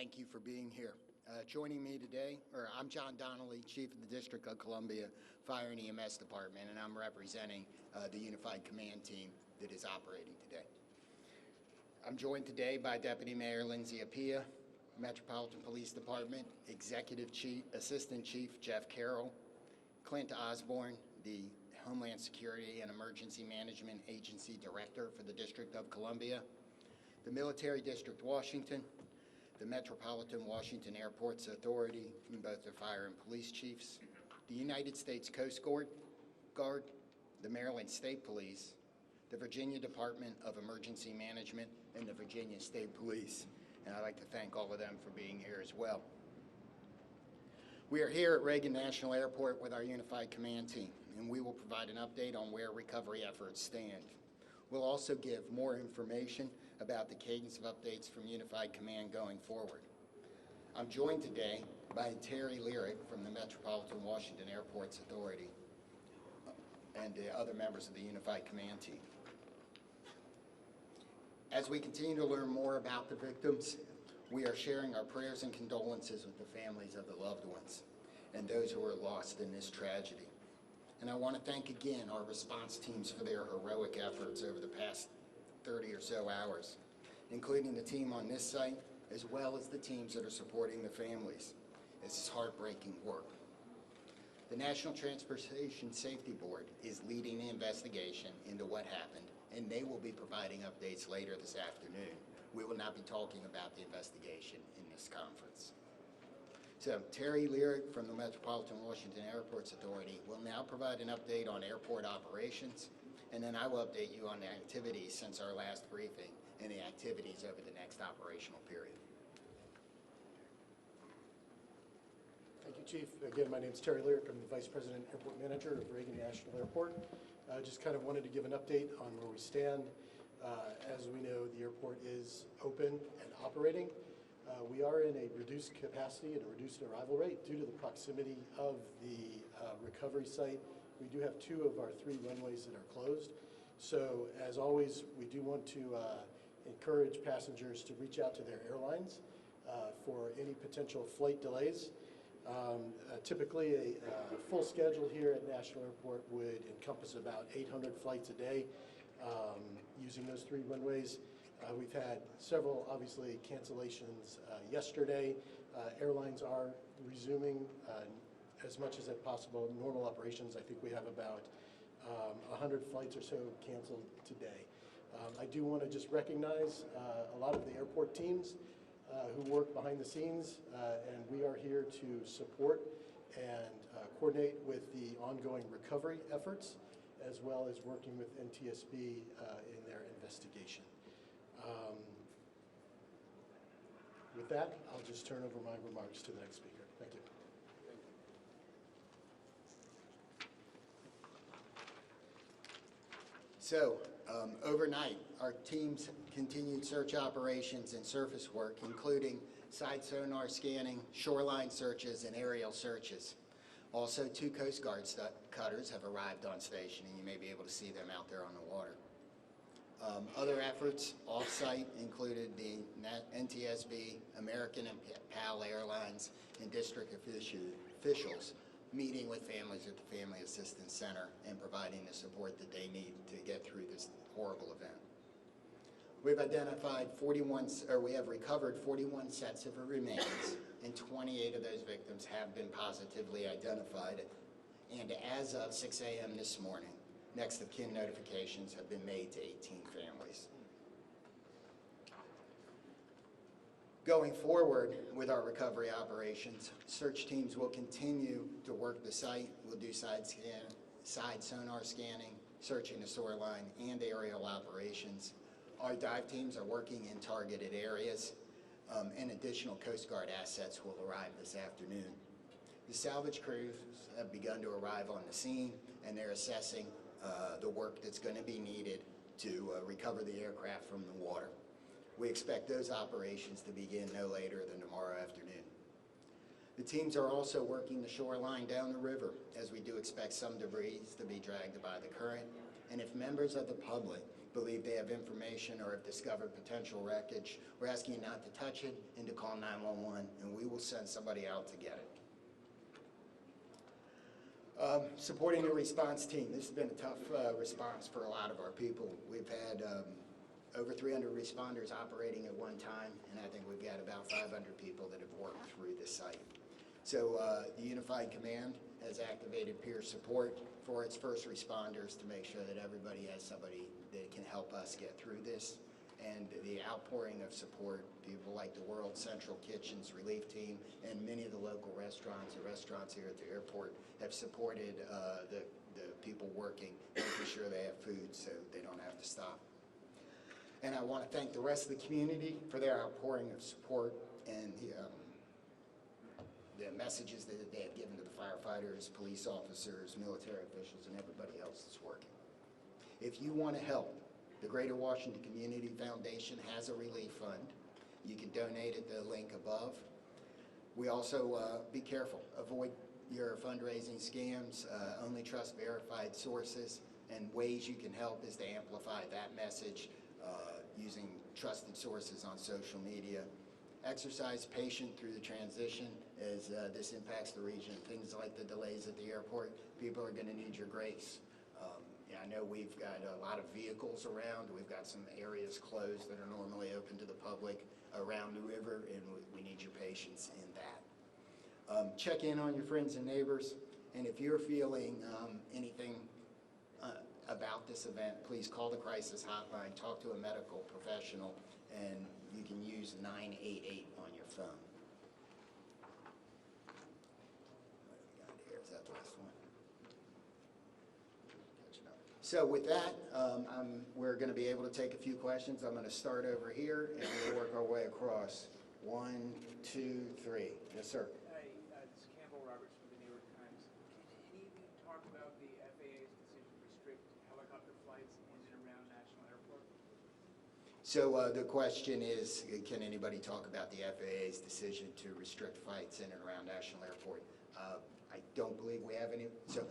thank you for being here. Joining me today, I'm John Donnelly, Chief of the District of Columbia Fire and EMS Department, and I'm representing the Unified Command Team that is operating today. I'm joined today by Deputy Mayor Lindsay Appiah, Metropolitan Police Department Assistant Chief Jeff Carroll, Clint Osborne, the Homeland Security and Emergency Management Agency Director for the District of Columbia, the Military District Washington, the Metropolitan Washington Airports Authority, and both the fire and police chiefs, the United States Coast Guard, the Maryland State Police, the Virginia Department of Emergency Management, and the Virginia State Police. And I'd like to thank all of them for being here as well. We are here at Reagan National Airport with our Unified Command Team, and we will provide an update on where recovery efforts stand. We'll also give more information about the cadence of updates from Unified Command going forward. I'm joined today by Terry Lyric from the Metropolitan Washington Airports Authority and the other members of the Unified Command Team. As we continue to learn more about the victims, we are sharing our prayers and condolences with the families of the loved ones and those who are lost in this tragedy. And I want to thank again our response teams for their heroic efforts over the past 30 or so hours, including the team on this site, as well as the teams that are supporting the families. This is heartbreaking work. The National Transportation Safety Board is leading the investigation into what happened, and they will be providing updates later this afternoon. We will not be talking about the investigation in this conference. So Terry Lyric from the Metropolitan Washington Airports Authority will now provide an update on airport operations, and then I will update you on the activities since our last briefing and the activities over the next operational period. Thank you, Chief. Again, my name is Terry Lyric. I'm the Vice President Airport Manager of Reagan National Airport. Just kind of wanted to give an update on where we stand. As we know, the airport is open and operating. We are in a reduced capacity and a reduced arrival rate due to the proximity of the recovery site. We do have 2 of our 3 runways that are closed. So as always, we do want to encourage passengers to reach out to their airlines for any potential flight delays. Typically, a full schedule here at National Airport would encompass about 800 flights a day using those 3 runways. We've had several, obviously, cancellations yesterday. Airlines are resuming as much as possible normal operations. I think we have about 100 flights or so canceled today. I do want to just recognize a lot of the airport teams who work behind the scenes, and we are here to support and coordinate with the ongoing recovery efforts, as well as working with NTSB in their investigation. With that, I'll just turn over my remarks to the next speaker. Thank you. So, overnight, our teams continued search operations and surface work, including side sonar scanning, shoreline searches, and aerial searches. Also, 2 Coast Guard cutters have arrived on station, and you may be able to see them out there on the water. Other efforts off-site included the NTSB, American and PAL Airlines, and district officials meeting with families at the Family Assistance Center and providing the support that they need to get through this horrible event. We have recovered 41 sets of remains, and 28 of those victims have been positively identified. And as of 6 a.m. this morning, next of kin notifications have been made to 18 families. Going forward with our recovery operations, search teams will continue to work the site. We'll do side sonar scanning, searching the shoreline, and aerial operations. Our dive teams are working in targeted areas, and additional Coast Guard assets will arrive this afternoon. The salvage crews have begun to arrive on the scene, and they're assessing the work that's going to be needed to recover the aircraft from the water. We expect those operations to begin no later than tomorrow afternoon. The teams are also working the shoreline down the river, as we do expect some debris to be dragged by the current. And if members of the public believe they have information or have discovered potential wreckage, we're asking you not to touch it and to call 911, and we will send somebody out to get it. Supporting the response team. This has been a tough response for a lot of our people. We've had over 300 responders operating at one time, and I think we've got about 500 people that have worked through the site. So the Unified Command has activated peer support for its first responders to make sure that everybody has somebody that can help us get through this. And the outpouring of support, people like the World Central Kitchen's relief team and many of the local restaurants here at the airport have supported the people working, making sure they have food so they don't have to stop. And I want to thank the rest of the community for their outpouring of support and the messages that they have given to the firefighters, police officers, military officials, and everybody else that's working. If you want to help, the Greater Washington Community Foundation has a relief fund. You can donate at the link above. We also, be careful, avoid your fundraising scams, only trust verified sources, and ways you can help is to amplify that message using trusted sources on social media. Exercise patience through the transition as this impacts the region. Things like the delays at the airport, people are going to need your grace. I know we've got a lot of vehicles around. We've got some areas closed that are normally open to the public around the river, and we need your patience in that. Check in on your friends and neighbors, and if you're feeling anything about this event, please call the crisis hotline, talk to a medical professional, and you can use 988 on your phone. What do we got here? Is that the last one? So with that, we're going to be able to take a few questions. I'm going to start over here, and we'll work our way across. 1, 2, 3. Yes, sir. Hi, this is Campbell Roberts from the New York Times. Can any of you talk about the FAA's decision to restrict helicopter flights in and around National Airport? So the question is, can anybody talk about the FAA's decision to restrict flights in and around National Airport? I don't believe we have any. So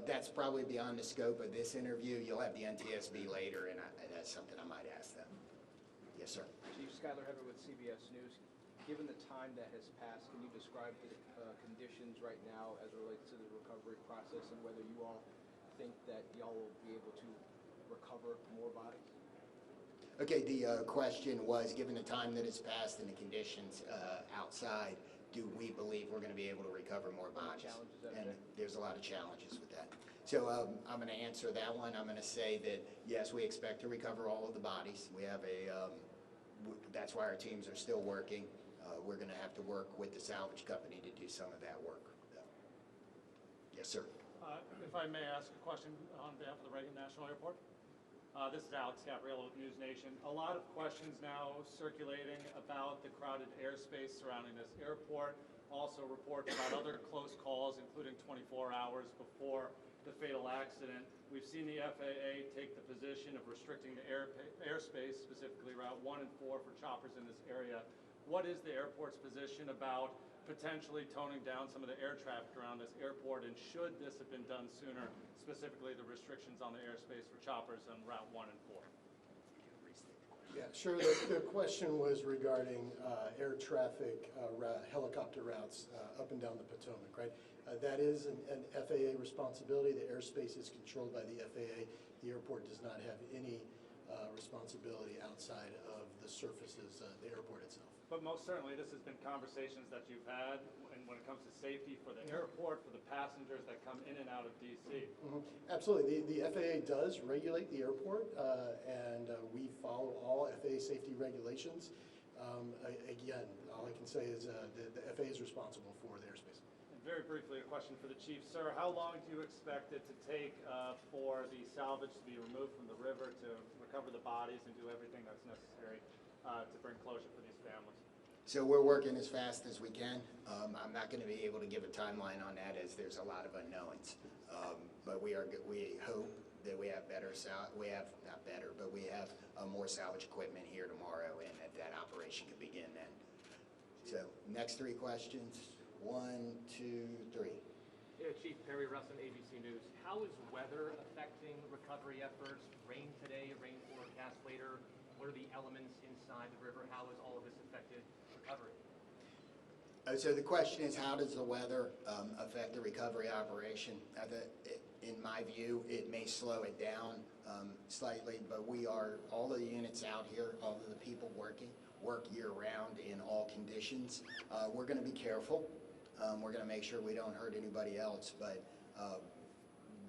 that's probably beyond the scope of this interview. You'll have the NTSB later, and that's something I might ask them. Yes, sir. Chief Skylar Heather with CBS News. Given the time that has passed, can you describe the conditions right now as it relates to the recovery process and whether you all think that y'all will be able to recover more bodies? Okay, the question was, given the time that has passed and the conditions outside, do we believe we're going to be able to recover more bodies? And there's a lot of challenges with that. So I'm going to answer that one. I'm going to say that, yes, we expect to recover all of the bodies. We have that's why our teams are still working. We're going to have to work with the salvage company to do some of that work. Yes, sir. If I may ask a question on behalf of the Reagan National Airport. This is Alex Gabriello with News Nation. A lot of questions now circulating about the crowded airspace surrounding this airport. Also reports about other close calls, including 24 hours before the fatal accident. We've seen the FAA take the position of restricting the airspace, specifically Route 1 and 4 for choppers in this area. What is the airport's position about potentially toning down some of the air traffic around this airport, and should this have been done sooner, specifically the restrictions on the airspace for choppers on Route 1 and 4? Yeah, sure. The question was regarding air traffic, helicopter routes up and down the Potomac, right? That is an FAA responsibility. The airspace is controlled by the FAA. The airport does not have any responsibility outside of the surfaces, the airport itself. But most certainly, this has been conversations that you've had, and when it comes to safety for the airport, for the passengers that come in and out of D.C. Mm-hmm. Absolutely. The FAA does regulate the airport, and we follow all FAA safety regulations. Again, all I can say is the FAA is responsible for the airspace. And very briefly, a question for the chief. Sir, how long do you expect it to take for the salvage to be removed from the river to recover the bodies and do everything that's necessary to bring closure for these families? So we're working as fast as we can. I'm not going to be able to give a timeline on that as there's a lot of unknowns. But we hope that we have we have more salvage equipment here tomorrow, and that operation can begin then. So next 3 questions. 1, 2, 3. Chief Perry Russin, ABC News. How is weather affecting recovery efforts? Rain today, rain forecast later. What are the elements inside the river? How has all of this affected recovery? So the question is, how does the weather affect the recovery operation? In my view, it may slow it down slightly, but all of the units out here, all of the people work year-round in all conditions. We're going to be careful. We're going to make sure we don't hurt anybody else, but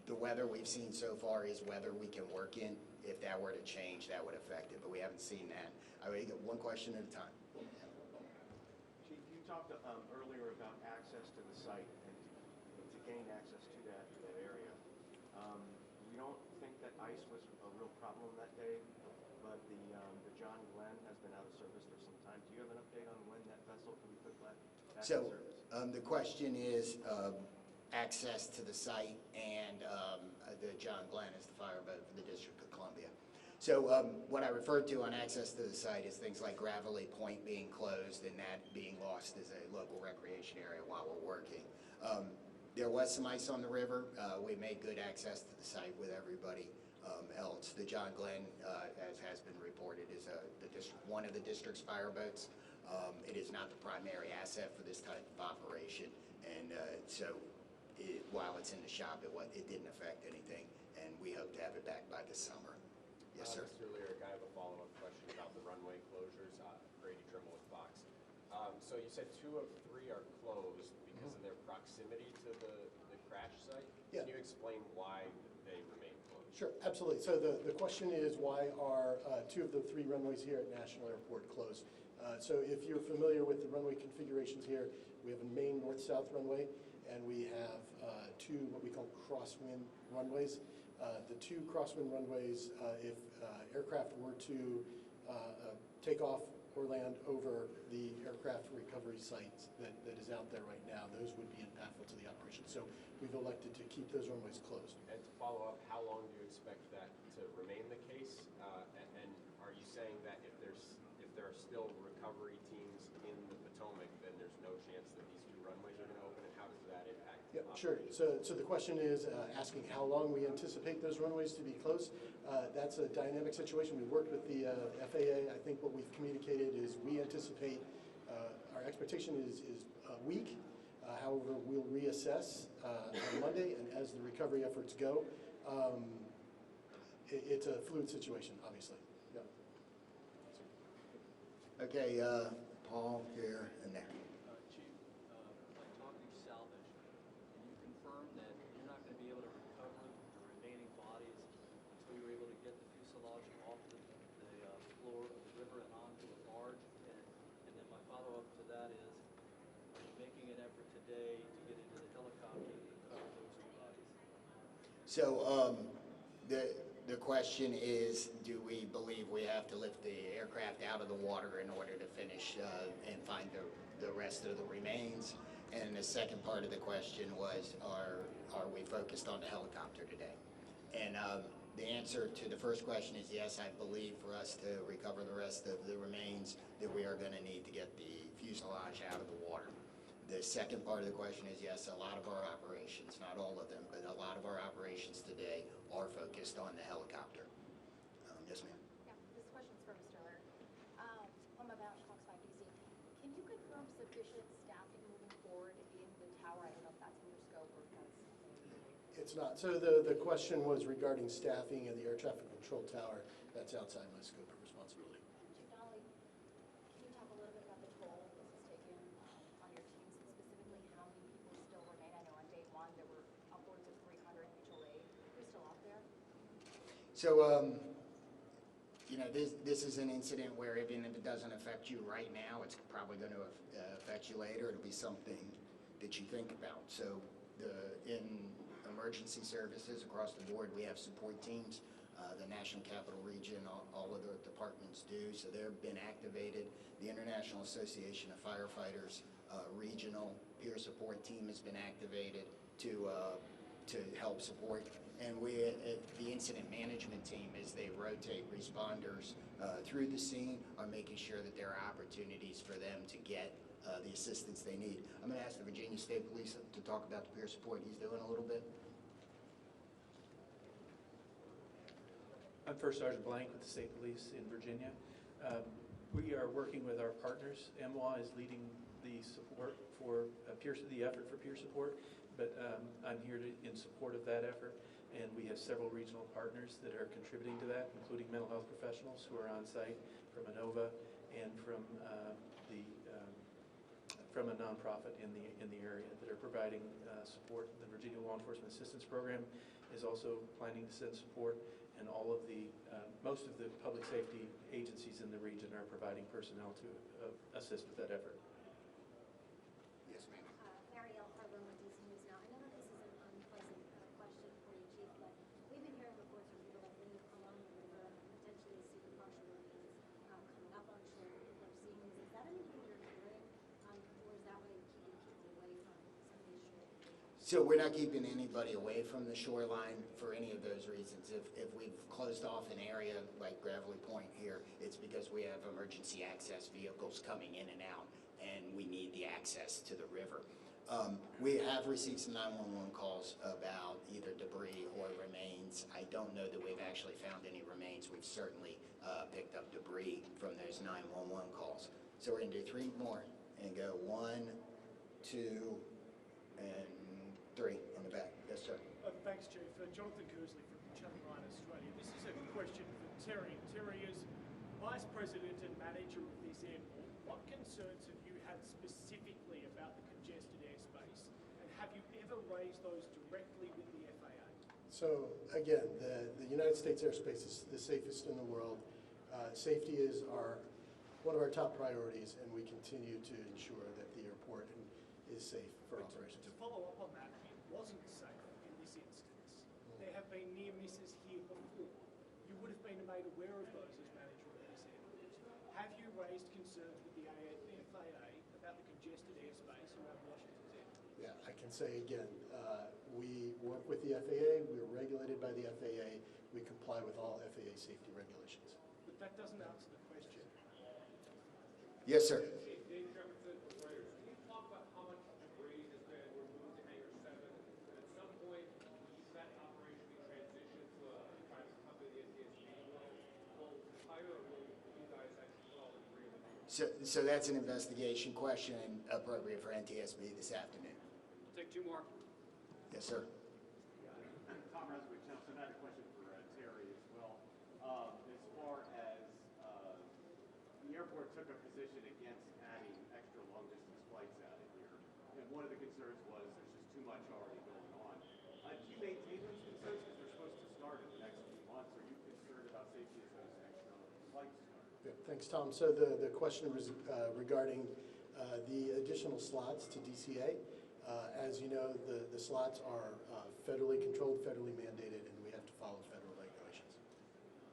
the weather we've seen so far is weather we can work in. If that were to change, that would affect it, but we haven't seen that. I would get one question at a time. Chief, you talked earlier about access to the site and to gain access to that area. We don't think that ice was a real problem that day, but the John Glenn has been out of service for some time. Do you have an update on when that vessel can be put back in So service? the question is access to the site, and the John Glenn is the fireboat for the District of Columbia. So what I referred to on access to the site is things like Gravelly Point being closed and that being lost as a local recreation area while we're working. There was some ice on the river. We made good access to the site with everybody else. The John Glenn, as has been reported, is one of the district's fireboats. It is not the primary asset for this type of operation, and while it's in the shop, it didn't affect anything, and we hope to have it back by this summer. Yes, sir. Mr. Lyric, I have a follow-up question about the runway closures. Grady Trimble with Fox. So you said 2 of 3 are closed because of their proximity to the crash site. Yeah. Can you explain why they remain closed? Sure, absolutely. So the question is, why are 2 of the 3 runways here at National Airport closed? So if you're familiar with the runway configurations here, we have a main north-south runway, and we have 2 what we call crosswind runways. The 2 crosswind runways, if aircraft were to take off or land over the aircraft recovery site that is out there right now, those would be impactful to the operation. So we've elected to keep those runways closed. And to follow up, how long do you expect that to remain the case? And are you saying that if there are still recovery teams in the Potomac, then there's no chance that these 2 runways are going to open? And how does that impact the Yeah, sure. operation? So the question is asking how long we anticipate those runways to be closed. That's a dynamic situation. We worked with the FAA. I think what we've communicated is we anticipate, our expectation is a week. However, we'll reassess on Monday, and as the recovery efforts go, it's a fluid situation, obviously. Yeah. Okay, Paul here and there. Chief, like talking salvage, can you confirm that you're not going to be able to recover the remaining bodies until you're able to get the fuselage off the floor of the river and onto a barge? And then my follow-up to that is, are you making an effort today to get into the helicopter to recover those 2 bodies? So the question is, do we believe we have to lift the aircraft out of the water in order to finish and find the rest of the remains? And the second part of the question was, are we focused on the helicopter today? And the answer to the first question is yes. I believe for us to recover the rest of the remains that we are going to need to get the fuselage out of the water. The second part of the question is yes, a lot of our operations, not all of them, but a lot of our operations today are focused on the helicopter. Yes, ma'am. Yeah, this question's for Mr. Lyric. I'm about Fox 5 DC. Can you confirm sufficient staffing moving forward in the tower? I don't know if that's in your scope or if that's something. It's not. So the question was regarding staffing in the air traffic control tower. That's outside my scope of responsibility. Chief Donnelly, can you talk a little bit about the toll this has taken on your teams, and specifically how many people still remain? I know on day 1 there were upwards of 300 mutual aid. Who's still out there? So, this is an incident where even if it doesn't affect you right now, it's probably going to affect you later. It'll be something that you think about. So in emergency services across the board, we have support teams. The National Capital Region, all of the departments do. So they've been activated. The International Association of Firefighters regional peer support team has been activated to help support. And the incident management team, as they rotate responders through the scene, are making sure that there are opportunities for them to get the assistance they need. I'm going to ask the Virginia State Police to talk about the peer support he's doing a little bit. I'm First Sergeant Blank with the State Police in Virginia. We are working with our partners. MWA is leading the support for the effort for peer support, but I'm here in support of that effort. And we have several regional partners that are contributing to that, including mental health professionals who are on site from ANOVA and from a nonprofit in the area that are providing support. The Virginia Law Enforcement Assistance Program is also planning to send support, and all of the most of the public safety agencies in the region are providing personnel to assist with that effort. Yes, ma'am. Marielle Harlan with DC News Now. I know that this is an unpleasant question for you, Chief, but we've been hearing reports from people that live along the river and potentially see the partial remains coming up on shore. People are seeing these. Is that anything you're hearing, or is that way keeping people away from some of these shore? So we're not keeping anybody away from the shoreline for any of those reasons. If we've closed off an area like Gravelly Point here, it's because we have emergency access vehicles coming in and out, and we need the access to the river. We have received some 911 calls about either debris or remains. I don't know that we've actually found any remains. We've certainly picked up debris from those 911 calls. So we're going to do 3 more and go 1, 2, and 3 in the back. Yes, sir. Thanks, Chief. Jonathan Kersley from Channel 9 Australia. This is a question for Terry. Terry, as Vice President and Manager of this airport, what concerns have you had specifically about the congested airspace, and have you ever raised those directly with the FAA? So again, the United States airspace is the safest in the world. Safety is one of our top priorities, and we continue to ensure that the airport is safe for operations. To follow up on that, it wasn't safe in this instance. There have been near misses here before. You would have been made aware of those as manager of this airport. Have you raised concerns with the FAA about the congested airspace around Washington's airport? Yeah, I can say again, we work with the FAA, we're regulated by the FAA, we comply with all FAA safety regulations. But that doesn't answer the question. Yes, sir. Can you talk about how much debris has been removed to Hangar 7? At some point, that operation be transitioned to a private company, the NTSB will hire, or will you guys actually put all the debris in the hangar? So that's an investigation question appropriate for NTSB this afternoon. We'll take 2 more. Yes, sir. Tom Reswick, Channel 7. I had a question for Terry as well. As far as the airport took a position against adding extra long-distance flights out of here, and one of the concerns was there's just too much already going on. Do you maintain those concerns because they're supposed to start in the next few months? Are you concerned about safety as those extra flights start? Yeah, thanks, Tom. So the question was regarding the additional slots to DCA. As you know, the slots are federally controlled, federally mandated, and we have to follow federal regulations.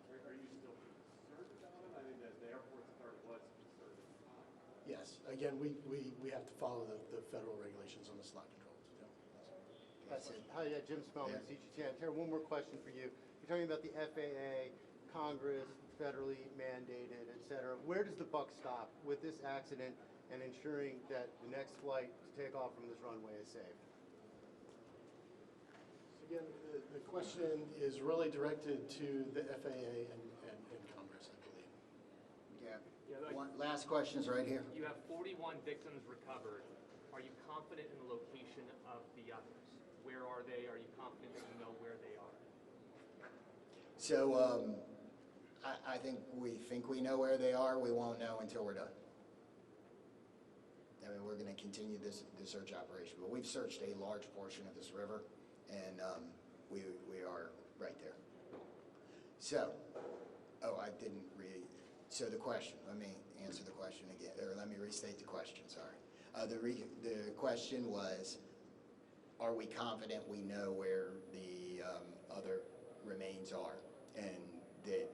Are you still concerned about it? I mean, the airport authority was concerned at the time. Yes, again, we have to follow the federal regulations on the slot controls. Yeah. That's it. Hi, Jim Spellman, CGTN. Terry, one more question for you. You're talking about the FAA, Congress, federally mandated, et cetera. Where does the buck stop with this accident and ensuring that the next flight to take off from this runway is safe? So again, the question is really directed to the FAA and Congress, I believe. Yeah. Last question's right here. You have 41 victims recovered. Are you confident in the location of the others? Where are they? Are you confident that you know where they are? So I think we know where they are. We won't know until we're done. I mean, we're going to continue the search operation, but we've searched a large portion of this river, and we are right there. So, I didn't read. So the question. Let me answer the question again, or let me restate the question. Sorry. The question was, are we confident we know where the other remains are, and that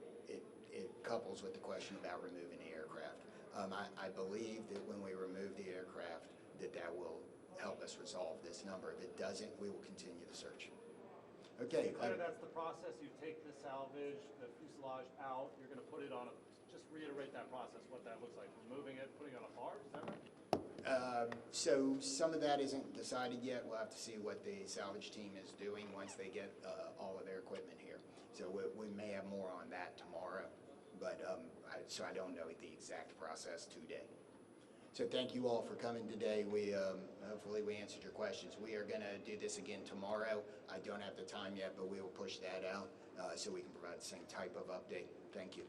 it couples with the question about removing the aircraft. I believe that when we remove the aircraft, that will help us resolve this number. If it doesn't, we will continue the search. Okay. That's the process. You take the salvage, the fuselage out. You're going to put it on just reiterate that process, what that looks like. Removing it, putting it on a barge, is that right? So some of that isn't decided yet. We'll have to see what the salvage team is doing once they get all of their equipment here. So we may have more on that tomorrow, but so I don't know the exact process today. So thank you all for coming today. Hopefully we answered your questions. We are going to do this again tomorrow. I don't have the time yet, but we will push that out so we can provide the same type of update. Thank you.